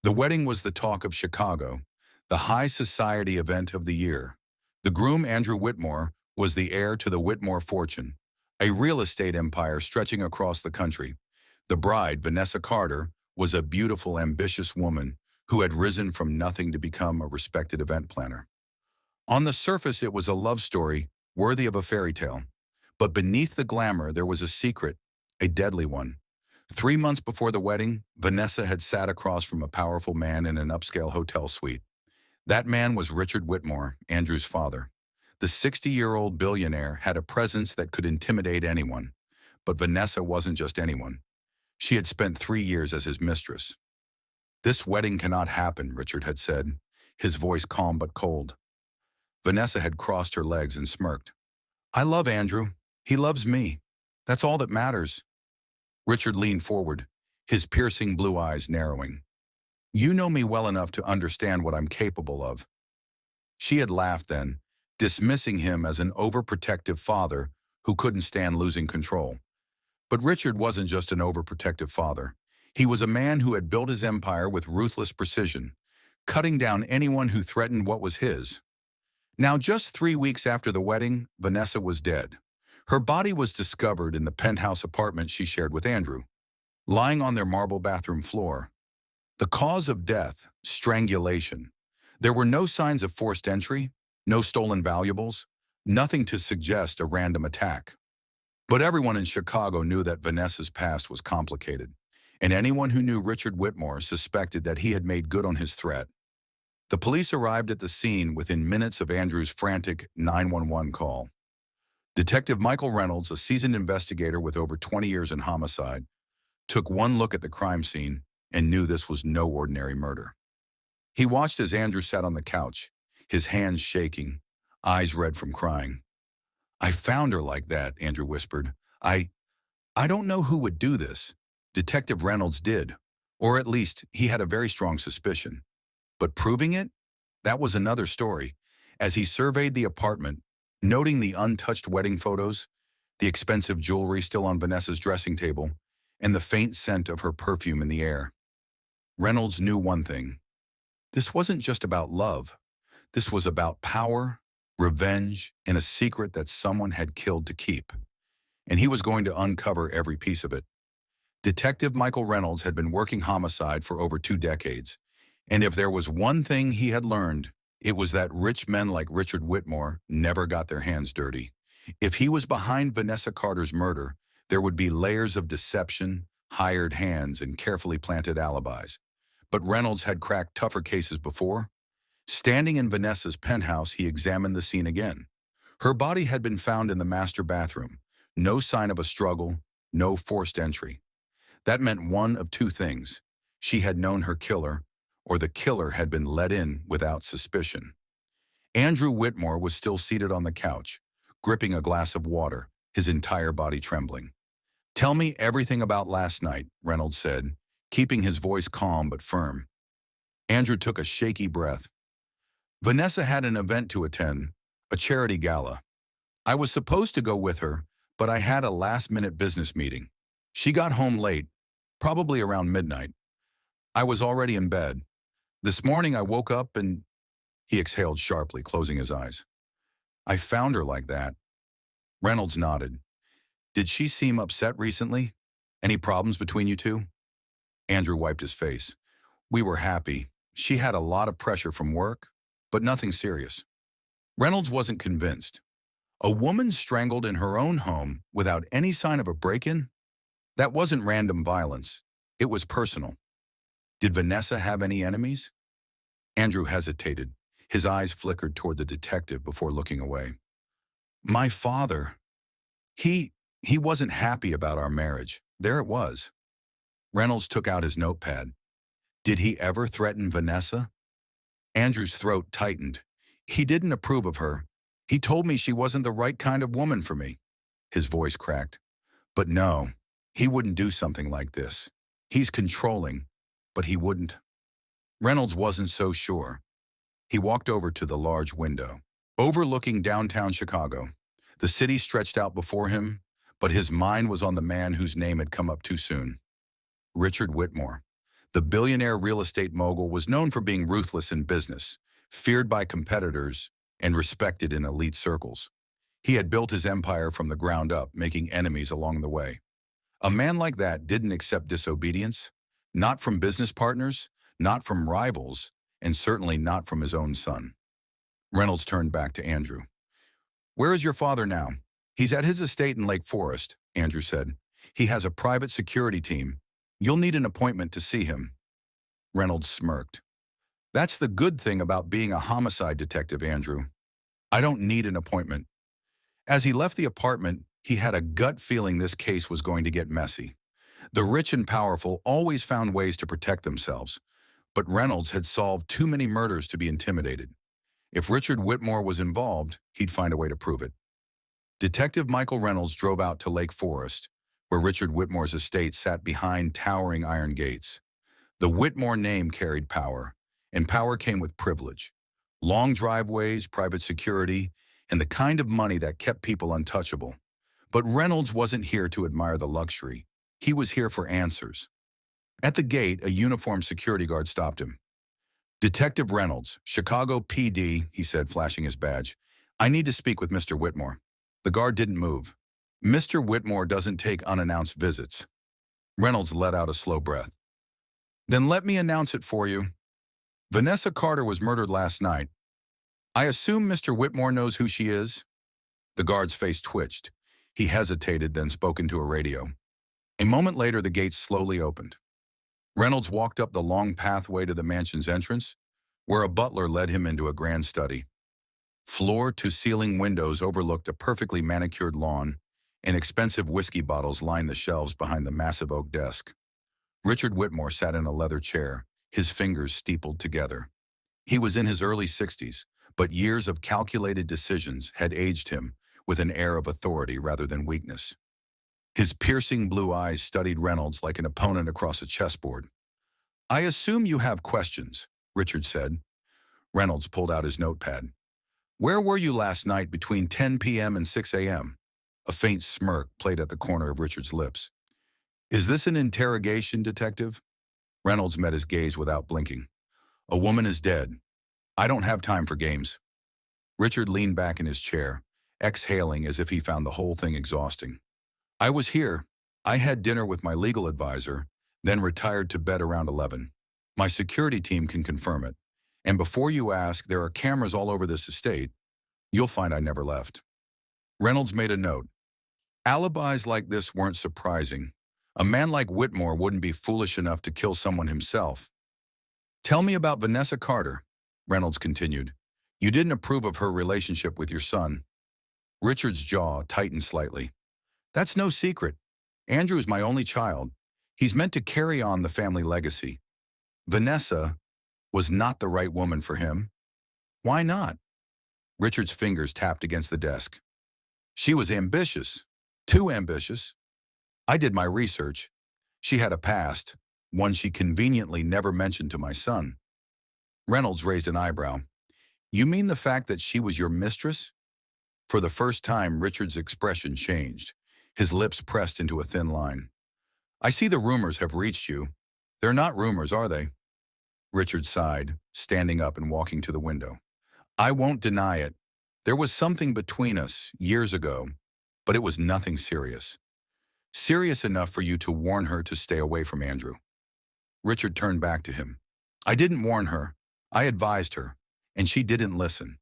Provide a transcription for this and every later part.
The wedding was the talk of Chicago, the high society event of the year. The groom, Andrew Whitmore, was the heir to the Whitmore fortune, a real estate empire stretching across the country. The bride, Vanessa Carter, was a beautiful, ambitious woman who had risen from nothing to become a respected event planner. On the surface, it was a love story worthy of a fairy tale. But beneath the glamour, there was a secret, a deadly one. 3 months before the wedding, Vanessa had sat across from a powerful man in an upscale hotel suite. That man was Richard Whitmore, Andrew's father. The 60-year-old billionaire had a presence that could intimidate anyone. But Vanessa wasn't just anyone. She had spent 3 years as his mistress. "This wedding cannot happen," Richard had said, his voice calm but cold. Vanessa had crossed her legs and smirked. "I love Andrew. He loves me. That's all that matters." Richard leaned forward, his piercing blue eyes narrowing. "You know me well enough to understand what I'm capable of." She had laughed then, dismissing him as an overprotective father who couldn't stand losing control. But Richard wasn't just an overprotective father. He was a man who had built his empire with ruthless precision, cutting down anyone who threatened what was his. Now, just 3 weeks after the wedding, Vanessa was dead. Her body was discovered in the penthouse apartment she shared with Andrew, lying on their marble bathroom floor. The cause of death, strangulation. There were no signs of forced entry, no stolen valuables, nothing to suggest a random attack. But everyone in Chicago knew that Vanessa's past was complicated, and anyone who knew Richard Whitmore suspected that he had made good on his threat. The police arrived at the scene within minutes of Andrew's frantic 911 call. Detective Michael Reynolds, a seasoned investigator with over 20 years in homicide, took one look at the crime scene and knew this was no ordinary murder. He watched as Andrew sat on the couch, his hands shaking, eyes red from crying. "I found her like that," Andrew whispered. I don't know who would do this. Detective Reynolds did, or at least he had a very strong suspicion. But proving it? That was another story. As he surveyed the apartment, noting the untouched wedding photos, the expensive jewelry still on Vanessa's dressing table, and the faint scent of her perfume in the air, Reynolds knew one thing. This wasn't just about love. This was about power, revenge, and a secret that someone had killed to keep. And he was going to uncover every piece of it. Detective Michael Reynolds had been working homicide for over 2 decades. And if there was one thing he had learned, it was that rich men like Richard Whitmore never got their hands dirty. If he was behind Vanessa Carter's murder, there would be layers of deception, hired hands, and carefully planted alibis. But Reynolds had cracked tougher cases before. Standing in Vanessa's penthouse, he examined the scene again. Her body had been found in the master bathroom. No sign of a struggle, no forced entry. That meant one of two things. She had known her killer, or the killer had been let in without suspicion. Andrew Whitmore was still seated on the couch, gripping a glass of water, his entire body trembling. "Tell me everything about last night," Reynolds said, keeping his voice calm but firm. Andrew took a shaky breath. "Vanessa had an event to attend, a charity gala. I was supposed to go with her, but I had a last-minute business meeting. She got home late, probably around midnight. I was already in bed. This morning I woke up and—" He exhaled sharply, closing his eyes. "I found her like that." Reynolds nodded. "Did she seem upset recently? Any problems between you two?" Andrew wiped his face. "We were happy. She had a lot of pressure from work, but nothing serious." Reynolds wasn't convinced. A woman strangled in her own home without any sign of a break-in? That wasn't random violence. It was personal. Did Vanessa have any enemies? Andrew hesitated. His eyes flickered toward the detective before looking away. "My father, he wasn't happy about our marriage. There it was." Reynolds took out his notepad. "Did he ever threaten Vanessa?" Andrew's throat tightened. "He didn't approve of her. He told me she wasn't the right kind of woman for me." His voice cracked. "But no, he wouldn't do something like this. He's controlling, but he wouldn't." Reynolds wasn't so sure. He walked over to the large window, overlooking downtown Chicago. The city stretched out before him, but his mind was on the man whose name had come up too soon. Richard Whitmore. The billionaire real estate mogul was known for being ruthless in business, feared by competitors, and respected in elite circles. He had built his empire from the ground up, making enemies along the way. A man like that didn't accept disobedience, not from business partners, not from rivals, and certainly not from his own son. Reynolds turned back to Andrew. "Where is your father now?" "He's at his estate in Lake Forest," Andrew said. "He has a private security team. You'll need an appointment to see him." Reynolds smirked. "That's the good thing about being a homicide detective, Andrew. I don't need an appointment." As he left the apartment, he had a gut feeling this case was going to get messy. The rich and powerful always found ways to protect themselves, but Reynolds had solved too many murders to be intimidated. If Richard Whitmore was involved, he'd find a way to prove it. Detective Michael Reynolds drove out to Lake Forest, where Richard Whitmore's estate sat behind towering iron gates. The Whitmore name carried power, and power came with privilege. Long driveways, private security, and the kind of money that kept people untouchable. But Reynolds wasn't here to admire the luxury. He was here for answers. At the gate, a uniformed security guard stopped him. "Detective Reynolds, Chicago PD," he said, flashing his badge. "I need to speak with Mr. Whitmore." The guard didn't move. "Mr. Whitmore doesn't take unannounced visits." Reynolds let out a slow breath. "Then let me announce it for you. Vanessa Carter was murdered last night. I assume Mr. Whitmore knows who she is?" The guard's face twitched. He hesitated, then spoke into a radio. A moment later, the gates slowly opened. Reynolds walked up the long pathway to the mansion's entrance, where a butler led him into a grand study. Floor-to-ceiling windows overlooked a perfectly manicured lawn, and expensive whiskey bottles lined the shelves behind the massive oak desk. Richard Whitmore sat in a leather chair, his fingers steepled together. He was in his early 60s, but years of calculated decisions had aged him with an air of authority rather than weakness. His piercing blue eyes studied Reynolds like an opponent across a chessboard. "I assume you have questions," Richard said. Reynolds pulled out his notepad. "Where were you last night between 10 p.m. and 6 a.m.? A faint smirk played at the corner of Richard's lips. "Is this an interrogation, detective?" Reynolds met his gaze without blinking. "A woman is dead. I don't have time for games." Richard leaned back in his chair, exhaling as if he found the whole thing exhausting. "I was here. I had dinner with my legal advisor, then retired to bed around 11. My security team can confirm it. And before you ask, there are cameras all over this estate. You'll find I never left." Reynolds made a note. Alibis like this weren't surprising. A man like Whitmore wouldn't be foolish enough to kill someone himself. "Tell me about Vanessa Carter," Reynolds continued. "You didn't approve of her relationship with your son." Richard's jaw tightened slightly. "That's no secret. Andrew's my only child. He's meant to carry on the family legacy. Vanessa was not the right woman for him." "Why not?" Richard's fingers tapped against the desk. "She was ambitious. Too ambitious. I did my research. She had a past, one she conveniently never mentioned to my son." Reynolds raised an eyebrow. "You mean the fact that she was your mistress?" For the first time, Richard's expression changed. His lips pressed into a thin line. "I see the rumors have reached you. They're not rumors, are they?" Richard sighed, standing up and walking to the window. "I won't deny it. There was something between us years ago, but it was nothing serious. Serious enough for you to warn her to stay away from Andrew." Richard turned back to him. "I didn't warn her. I advised her, and she didn't listen."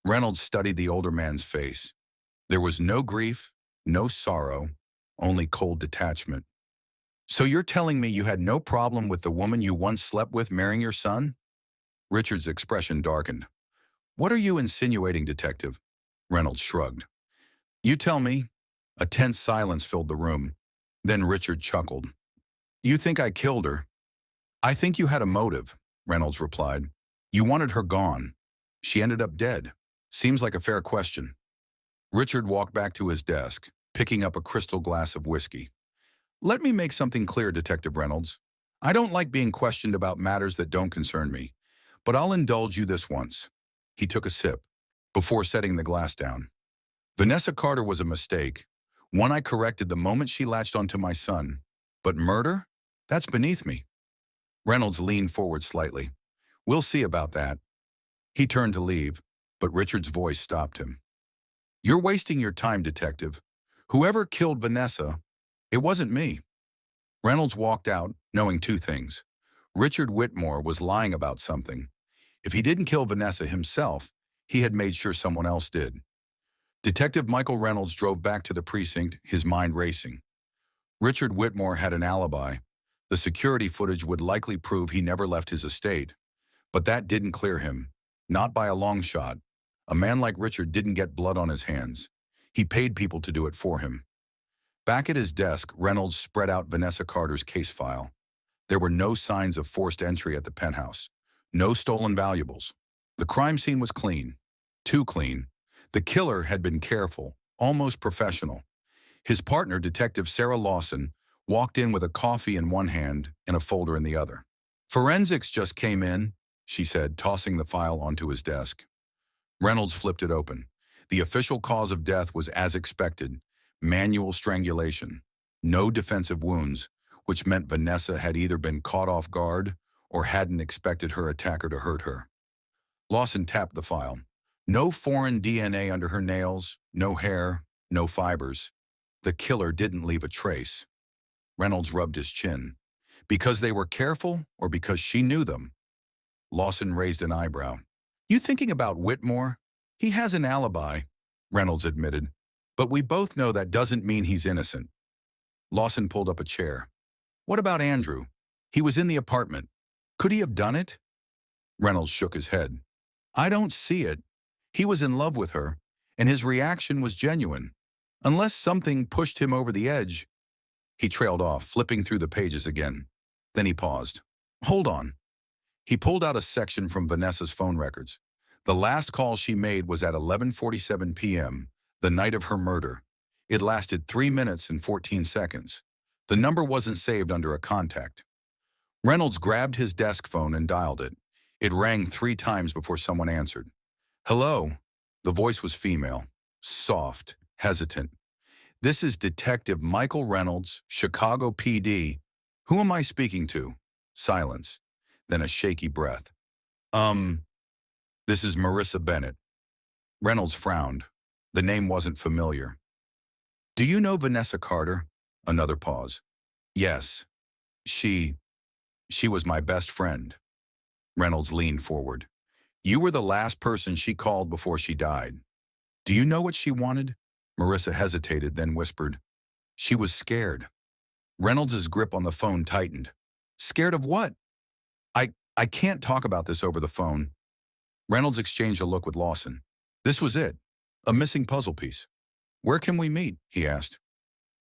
Reynolds studied the older man's face. There was no grief, no sorrow, only cold detachment. "So you're telling me you had no problem with the woman you once slept with marrying your son?" Richard's expression darkened. "What are you insinuating, detective?" Reynolds shrugged. "You tell me." A tense silence filled the room. Then Richard chuckled. "You think I killed her?" "I think you had a motive," Reynolds replied. "You wanted her gone. She ended up dead. Seems like a fair question." Richard walked back to his desk, picking up a crystal glass of whiskey. "Let me make something clear, Detective Reynolds. I don't like being questioned about matters that don't concern me, but I'll indulge you this once." He took a sip, before setting the glass down. "Vanessa Carter was a mistake, one I corrected the moment she latched onto my son. But murder? That's beneath me." Reynolds leaned forward slightly. We'll see about that. He turned to leave, but Richard's voice stopped him. You're wasting your time, detective. Whoever killed Vanessa, it wasn't me. Reynolds walked out, knowing two things. Richard Whitmore was lying about something. If he didn't kill Vanessa himself, he had made sure someone else did. Detective Michael Reynolds drove back to the precinct, his mind racing. Richard Whitmore had an alibi. The security footage would likely prove he never left his estate. But that didn't clear him. Not by a long shot. A man like Richard didn't get blood on his hands. He paid people to do it for him. Back at his desk, Reynolds spread out Vanessa Carter's case file. There were no signs of forced entry at the penthouse. No stolen valuables. The crime scene was clean. Too clean. The killer had been careful, almost professional. His partner, Detective Sarah Lawson, walked in with a coffee in one hand and a folder in the other. Forensics just came in, she said, tossing the file onto his desk. Reynolds flipped it open. The official cause of death was as expected, manual strangulation. No defensive wounds, which meant Vanessa had either been caught off guard or hadn't expected her attacker to hurt her. Lawson tapped the file. No foreign DNA under her nails, no hair, no fibers. The killer didn't leave a trace. Reynolds rubbed his chin. Because they were careful or because she knew them? Lawson raised an eyebrow. You thinking about Whitmore? He has an alibi, Reynolds admitted. But we both know that doesn't mean he's innocent. Lawson pulled up a chair. What about Andrew? He was in the apartment. Could he have done it? Reynolds shook his head. I don't see it. He was in love with her, and his reaction was genuine. Unless something pushed him over the edge. He trailed off, flipping through the pages again. Then he paused. Hold on. He pulled out a section from Vanessa's phone records. The last call she made was at 11:47 p.m., the night of her murder. It lasted 3 minutes and 14 seconds. The number wasn't saved under a contact. Reynolds grabbed his desk phone and dialed it. It rang 3 times before someone answered. Hello. The voice was female, soft, hesitant. This is Detective Michael Reynolds, Chicago PD. Who am I speaking to? Silence. Then a shaky breath. This is Marissa Bennett. Reynolds frowned. The name wasn't familiar. Do you know Vanessa Carter? Another pause. Yes. She was my best friend. Reynolds leaned forward. You were the last person she called before she died. Do you know what she wanted? Marissa hesitated, then whispered. She was scared. Reynolds' grip on the phone tightened. Scared of what? I can't talk about this over the phone. Reynolds exchanged a look with Lawson. This was it. A missing puzzle piece. Where can we meet? He asked.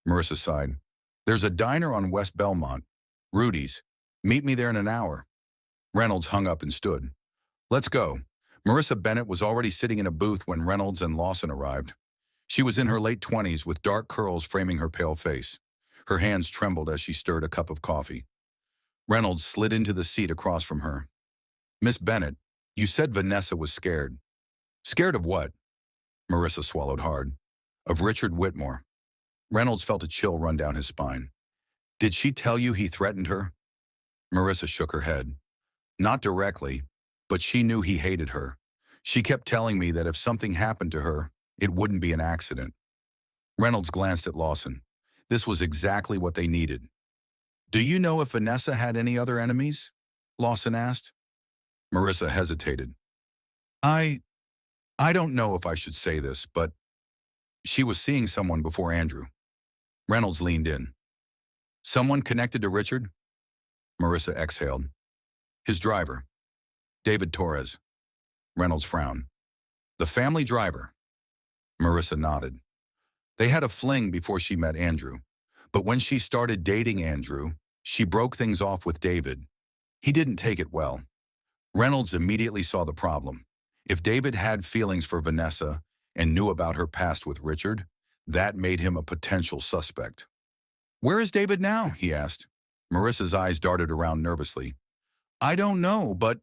Marissa sighed. There's a diner on West Belmont. Rudy's. Meet me there in an hour. Reynolds hung up and stood. Let's go. Marissa Bennett was already sitting in a booth when Reynolds and Lawson arrived. She was in her late 20s with dark curls framing her pale face. Her hands trembled as she stirred a cup of coffee. Reynolds slid into the seat across from her. Miss Bennett, you said Vanessa was scared. Scared of what? Marissa swallowed hard. Of Richard Whitmore. Reynolds felt a chill run down his spine. Did she tell you he threatened her? Marissa shook her head. Not directly, but she knew he hated her. She kept telling me that if something happened to her, it wouldn't be an accident. Reynolds glanced at Lawson. This was exactly what they needed. Do you know if Vanessa had any other enemies? Lawson asked. Marissa hesitated. I don't know if I should say this, but she was seeing someone before Andrew. Reynolds leaned in. Someone connected to Richard? Marissa exhaled. His driver. David Torres. Reynolds frowned. The family driver. Marissa nodded. They had a fling before she met Andrew. But when she started dating Andrew, she broke things off with David. He didn't take it well. Reynolds immediately saw the problem. If David had feelings for Vanessa and knew about her past with Richard, that made him a potential suspect. Where is David now? He asked. Marissa's eyes darted around nervously. I don't know, but...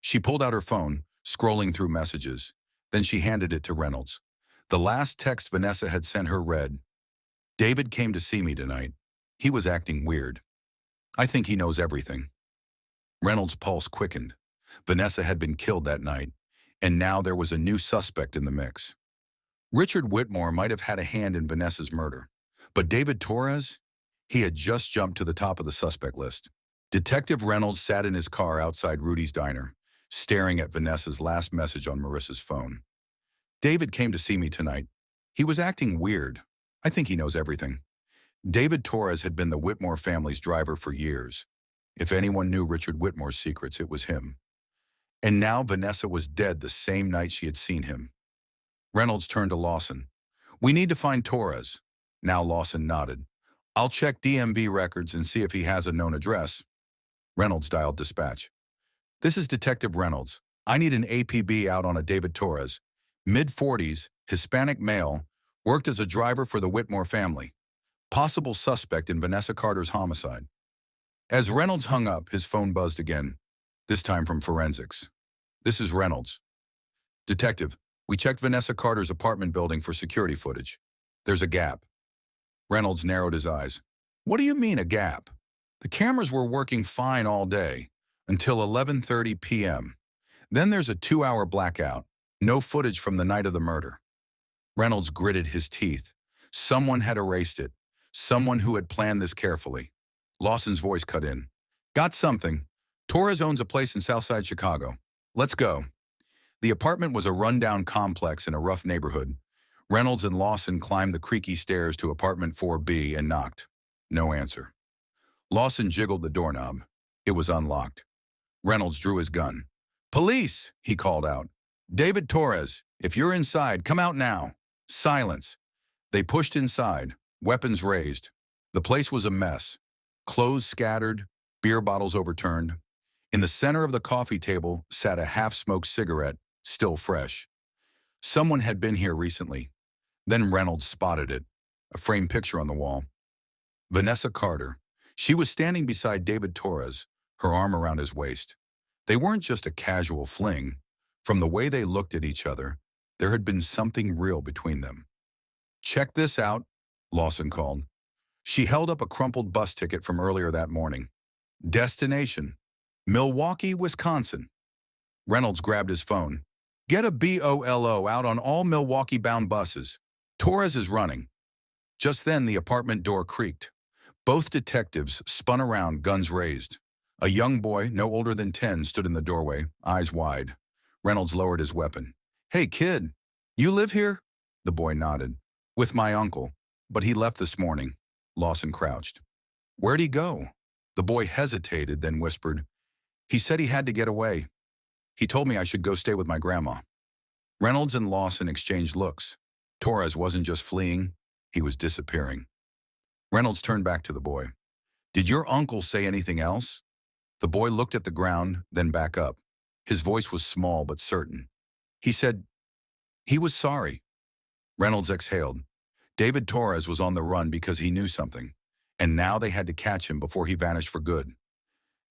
She pulled out her phone, scrolling through messages. Then she handed it to Reynolds. The last text Vanessa had sent her read, David came to see me tonight. He was acting weird. I think he knows everything. Reynolds' pulse quickened. Vanessa had been killed that night, and now there was a new suspect in the mix. Richard Whitmore might have had a hand in Vanessa's murder, but David Torres? He had just jumped to the top of the suspect list. Detective Reynolds sat in his car outside Rudy's diner, staring at Vanessa's last message on Marissa's phone. David came to see me tonight. He was acting weird. I think he knows everything. David Torres had been the Whitmore family's driver for years. If anyone knew Richard Whitmore's secrets, it was him. And now Vanessa was dead the same night she had seen him. Reynolds turned to Lawson. "We need to find Torres." Now Lawson nodded. "I'll check DMV records and see if he has a known address." Reynolds dialed dispatch. "This is Detective Reynolds. I need an APB out on a David Torres. Mid-40s, Hispanic male, worked as a driver for the Whitmore family. Possible suspect in Vanessa Carter's homicide." As Reynolds hung up, his phone buzzed again, this time from forensics. "This is Reynolds." "Detective, we checked Vanessa Carter's apartment building for security footage. There's a gap." Reynolds narrowed his eyes. "What do you mean, a gap? The cameras were working fine all day, until 11:30 p.m. Then there's a 2-hour blackout. No footage from the night of the murder." Reynolds gritted his teeth. Someone had erased it. Someone who had planned this carefully. Lawson's voice cut in. "Got something. Torres owns a place in Southside Chicago. Let's go." The apartment was a rundown complex in a rough neighborhood. Reynolds and Lawson climbed the creaky stairs to apartment 4B and knocked. No answer. Lawson jiggled the doorknob. It was unlocked. Reynolds drew his gun. "Police!" he called out. "David Torres, if you're inside, come out now." Silence. They pushed inside, weapons raised. The place was a mess. Clothes scattered, beer bottles overturned. In the center of the coffee table sat a half-smoked cigarette, still fresh. Someone had been here recently. Then Reynolds spotted it, a framed picture on the wall. Vanessa Carter. She was standing beside David Torres, her arm around his waist. They weren't just a casual fling. From the way they looked at each other, there had been something real between them. "Check this out," Lawson called. She held up a crumpled bus ticket from earlier that morning. Destination: Milwaukee, Wisconsin. Reynolds grabbed his phone. "Get a BOLO out on all Milwaukee-bound buses. Torres is running." Just then, the apartment door creaked. Both detectives spun around, guns raised. A young boy, no older than 10, stood in the doorway, eyes wide. Reynolds lowered his weapon. "Hey, kid, you live here?" The boy nodded. "With my uncle, but he left this morning." Lawson crouched. "Where'd he go?" The boy hesitated, then whispered, "He said he had to get away. He told me I should go stay with my grandma." Reynolds and Lawson exchanged looks. Torres wasn't just fleeing, he was disappearing. Reynolds turned back to the boy. "Did your uncle say anything else?" The boy looked at the ground, then back up. His voice was small but certain. "He said he was sorry." Reynolds exhaled. David Torres was on the run because he knew something, and now they had to catch him before he vanished for good.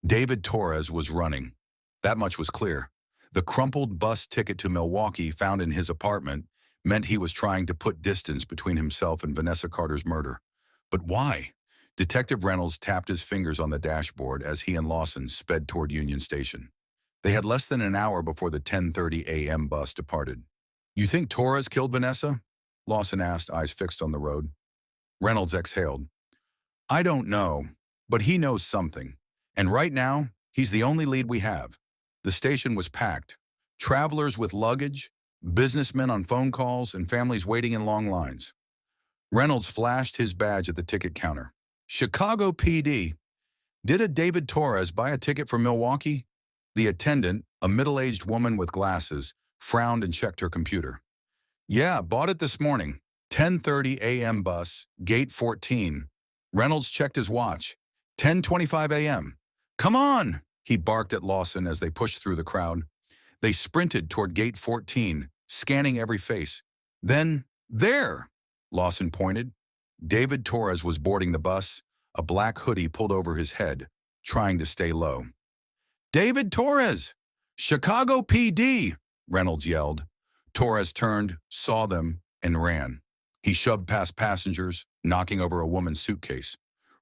David Torres was running. That much was clear. The crumpled bus ticket to Milwaukee found in his apartment meant he was trying to put distance between himself and Vanessa Carter's murder. But why? Detective Reynolds tapped his fingers on the dashboard as he and Lawson sped toward Union Station. They had less than an hour before the 10:30 a.m. bus departed. "You think Torres killed Vanessa?" Lawson asked, eyes fixed on the road. Reynolds exhaled. "I don't know, but he knows something. And right now, he's the only lead we have." The station was packed. Travelers with luggage, businessmen on phone calls, and families waiting in long lines. Reynolds flashed his badge at the ticket counter. "Chicago PD. Did a David Torres buy a ticket for Milwaukee?" The attendant, a middle-aged woman with glasses, frowned and checked her computer. "Yeah, bought it this morning. 10:30 a.m. bus, gate 14. Reynolds checked his watch. 10:25 a.m. "Come on!" he barked at Lawson as they pushed through the crowd. They sprinted toward gate 14, scanning every face. Then, there! Lawson pointed. David Torres was boarding the bus, a black hoodie pulled over his head, trying to stay low. "David Torres! Chicago PD!" Reynolds yelled. Torres turned, saw them, and ran. He shoved past passengers, knocking over a woman's suitcase.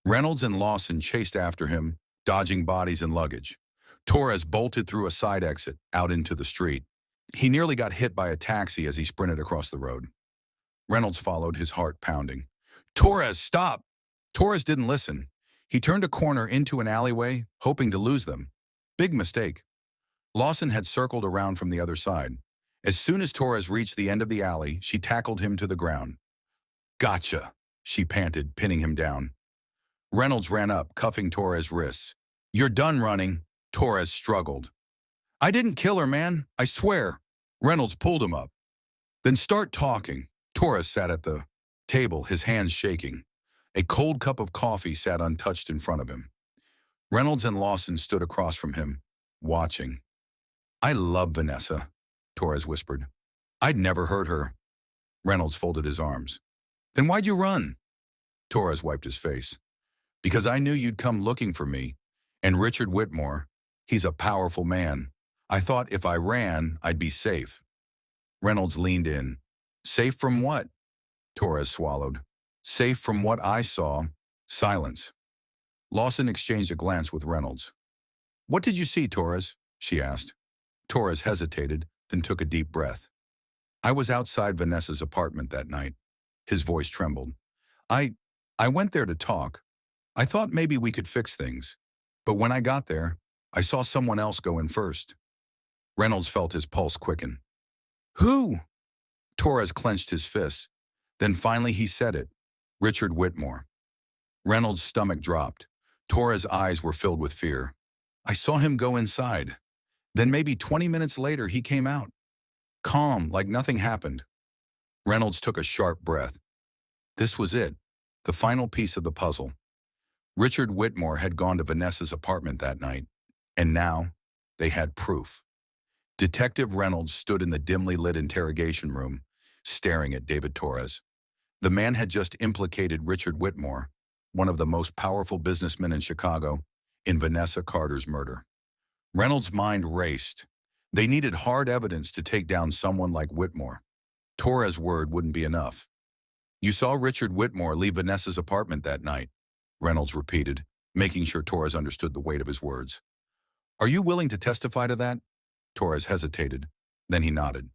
Reynolds and Lawson chased after him, dodging bodies and luggage. Torres bolted through a side exit out into the street. He nearly got hit by a taxi as he sprinted across the road. Reynolds followed, his heart pounding. Torres, stop! Torres didn't listen. He turned a corner into an alleyway, hoping to lose them. Big mistake. Lawson had circled around from the other side. As soon as Torres reached the end of the alley, she tackled him to the ground. Gotcha, she panted, pinning him down. Reynolds ran up, cuffing Torres' wrists. You're done running. Torres struggled. I didn't kill her, man. I swear. Reynolds pulled him up. Then start talking. Torres sat at the table, his hands shaking. A cold cup of coffee sat untouched in front of him. Reynolds and Lawson stood across from him, watching. I love Vanessa, Torres whispered. I'd never hurt her. Reynolds folded his arms. Then why'd you run? Torres wiped his face. Because I knew you'd come looking for me. And Richard Whitmore, he's a powerful man. I thought if I ran, I'd be safe. Reynolds leaned in. Safe from what? Torres swallowed. Safe from what I saw. Silence. Lawson exchanged a glance with Reynolds. What did you see, Torres? She asked. Torres hesitated, then took a deep breath. I was outside Vanessa's apartment that night. His voice trembled. I went there to talk. I thought maybe we could fix things. But when I got there, I saw someone else go in first. Reynolds felt his pulse quicken. Who? Torres clenched his fists. Then finally he said it. Richard Whitmore. Reynolds' stomach dropped. Torres' eyes were filled with fear. I saw him go inside. Then maybe 20 minutes later he came out. Calm, like nothing happened. Reynolds took a sharp breath. This was it, the final piece of the puzzle. Richard Whitmore had gone to Vanessa's apartment that night, and now they had proof. Detective Reynolds stood in the dimly lit interrogation room, staring at David Torres. The man had just implicated Richard Whitmore, one of the most powerful businessmen in Chicago, in Vanessa Carter's murder. Reynolds' mind raced. They needed hard evidence to take down someone like Whitmore. Torres' word wouldn't be enough. You saw Richard Whitmore leave Vanessa's apartment that night, Reynolds repeated, making sure Torres understood the weight of his words. Are you willing to testify to that? Torres hesitated. Then he nodded.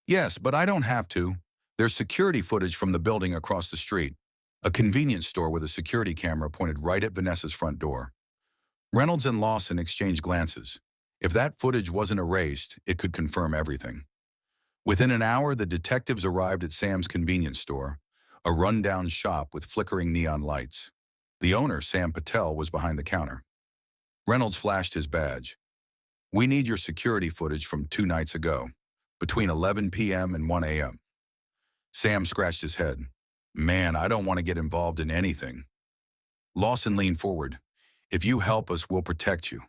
Yes, but I don't have to. There's security footage from the building across the street, a convenience store with a security camera pointed right at Vanessa's front door. Reynolds and Lawson exchanged glances. If that footage wasn't erased, it could confirm everything. Within an hour, the detectives arrived at Sam's convenience store, a rundown shop with flickering neon lights. The owner, Sam Patel, was behind the counter. Reynolds flashed his badge. We need your security footage from 2 nights ago, between 11 p.m. and 1 a.m. Sam scratched his head. Man, I don't want to get involved in anything. Lawson leaned forward. If you help us, we'll protect you.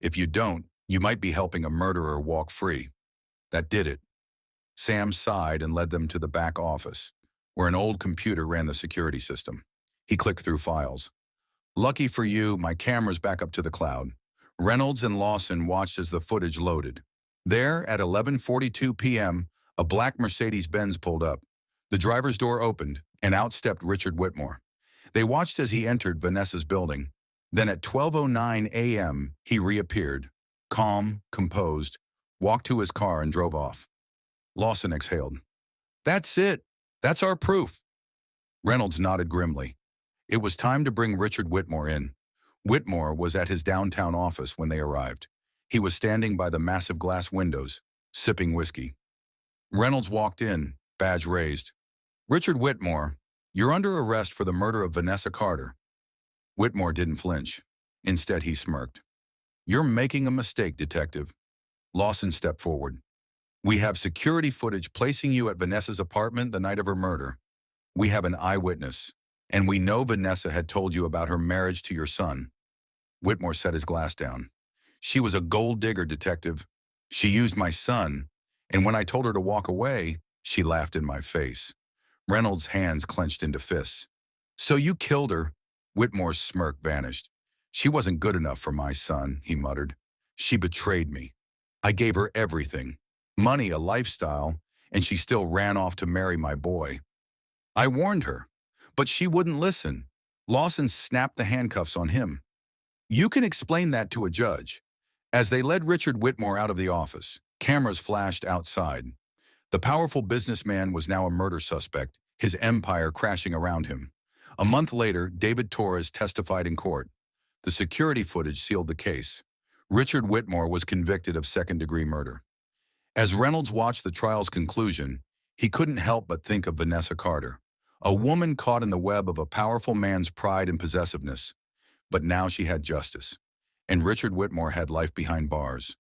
If you don't, you might be helping a murderer walk free. That did it. Sam sighed and led them to the back office, where an old computer ran the security system. He clicked through files. Lucky for you, my camera's back up to the cloud. Reynolds and Lawson watched as the footage loaded. There, at 11:42 p.m., a black Mercedes-Benz pulled up. The driver's door opened, and out stepped Richard Whitmore. They watched as he entered Vanessa's building. Then at 12:09 a.m., he reappeared, calm, composed, walked to his car and drove off. Lawson exhaled. That's it. That's our proof. Reynolds nodded grimly. It was time to bring Richard Whitmore in. Whitmore was at his downtown office when they arrived. He was standing by the massive glass windows, sipping whiskey. Reynolds walked in, badge raised. Richard Whitmore, you're under arrest for the murder of Vanessa Carter. Whitmore didn't flinch. Instead, he smirked. You're making a mistake, detective. Lawson stepped forward. We have security footage placing you at Vanessa's apartment the night of her murder. We have an eyewitness, and we know Vanessa had told you about her marriage to your son. Whitmore set his glass down. She was a gold digger, detective. She used my son, and when I told her to walk away, she laughed in my face. Reynolds' hands clenched into fists. So you killed her? Whitmore's smirk vanished. She wasn't good enough for my son, he muttered. She betrayed me. I gave her everything. Money, a lifestyle, and she still ran off to marry my boy. I warned her, but she wouldn't listen. Lawson snapped the handcuffs on him. You can explain that to a judge. As they led Richard Whitmore out of the office, cameras flashed outside. The powerful businessman was now a murder suspect, his empire crashing around him. A month later, David Torres testified in court. The security footage sealed the case. Richard Whitmore was convicted of second-degree murder. As Reynolds watched the trial's conclusion, he couldn't help but think of Vanessa Carter, a woman caught in the web of a powerful man's pride and possessiveness. But now she had justice, and Richard Whitmore had life behind bars.